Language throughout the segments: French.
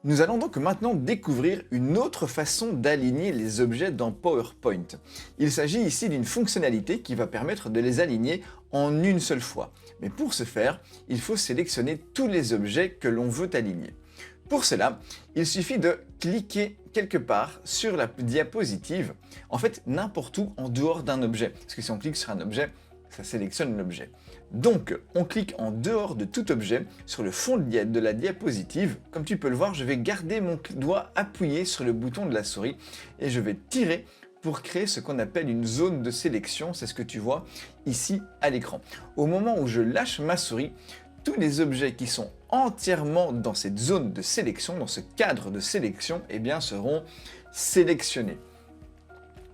Nous allons donc maintenant découvrir une autre façon d'aligner les objets dans PowerPoint. Il s'agit ici d'une fonctionnalité qui va permettre de les aligner en une seule fois. Mais pour ce faire, il faut sélectionner tous les objets que l'on veut aligner. Pour cela, il suffit de cliquer quelque part sur la diapositive, en fait n'importe où en dehors d'un objet. Parce que si on clique sur un objet, ça sélectionne l'objet. Donc, on clique en dehors de tout objet sur le fond de la diapositive. Comme tu peux le voir, je vais garder mon doigt appuyé sur le bouton de la souris et je vais tirer pour créer ce qu'on appelle une zone de sélection. C'est ce que tu vois ici à l'écran. Au moment où je lâche ma souris, tous les objets qui sont entièrement dans cette zone de sélection, dans ce cadre de sélection, eh bien, seront sélectionnés.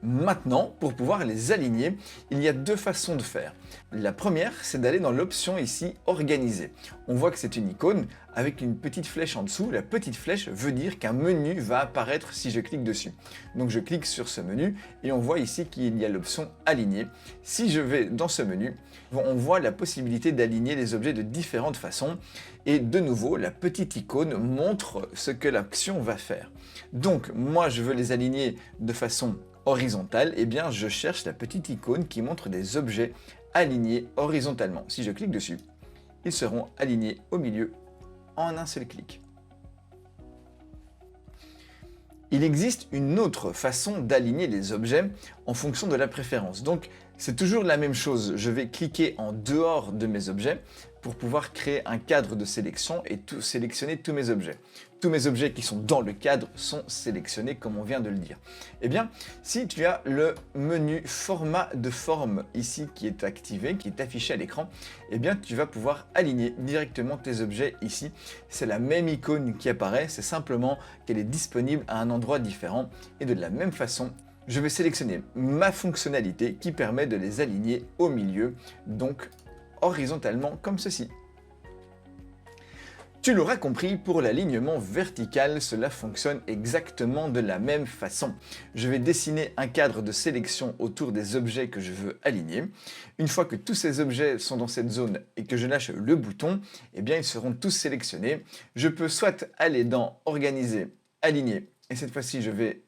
Maintenant, pour pouvoir les aligner, il y a deux façons de faire. La première, c'est d'aller dans l'option ici « Organiser ». On voit que c'est une icône avec une petite flèche en dessous. La petite flèche veut dire qu'un menu va apparaître si je clique dessus. Donc je clique sur ce menu et on voit ici qu'il y a l'option « Aligner ». Si je vais dans ce menu, on voit la possibilité d'aligner les objets de différentes façons. Et de nouveau, la petite icône montre ce que l'action va faire. Donc moi, je veux les aligner de façon horizontale, eh bien je cherche la petite icône qui montre des objets alignés horizontalement. Si je clique dessus, ils seront alignés au milieu en un seul clic. Il existe une autre façon d'aligner les objets en fonction de la préférence. Donc c'est toujours la même chose, je vais cliquer en dehors de mes objets pour pouvoir créer un cadre de sélection et sélectionner tous mes objets. Tous mes objets qui sont dans le cadre sont sélectionnés comme on vient de le dire. Eh bien, si tu as le menu format de forme ici qui est activé, qui est affiché à l'écran, eh bien tu vas pouvoir aligner directement tes objets ici. C'est la même icône qui apparaît, c'est simplement qu'elle est disponible à un endroit différent. Et de la même façon, je vais sélectionner ma fonctionnalité qui permet de les aligner au milieu, donc horizontalement comme ceci. Tu l'auras compris, pour l'alignement vertical, cela fonctionne exactement de la même façon. Je vais dessiner un cadre de sélection autour des objets que je veux aligner. Une fois que tous ces objets sont dans cette zone et que je lâche le bouton, eh bien ils seront tous sélectionnés. Je peux soit aller dans Organiser, Aligner, et cette fois-ci je vais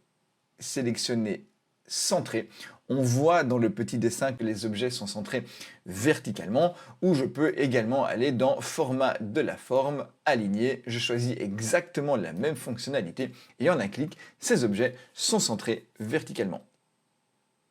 sélectionner Centrer. On voit dans le petit dessin que les objets sont centrés verticalement, ou je peux également aller dans Format de la forme, Aligner. Je choisis exactement la même fonctionnalité et en un clic, ces objets sont centrés verticalement.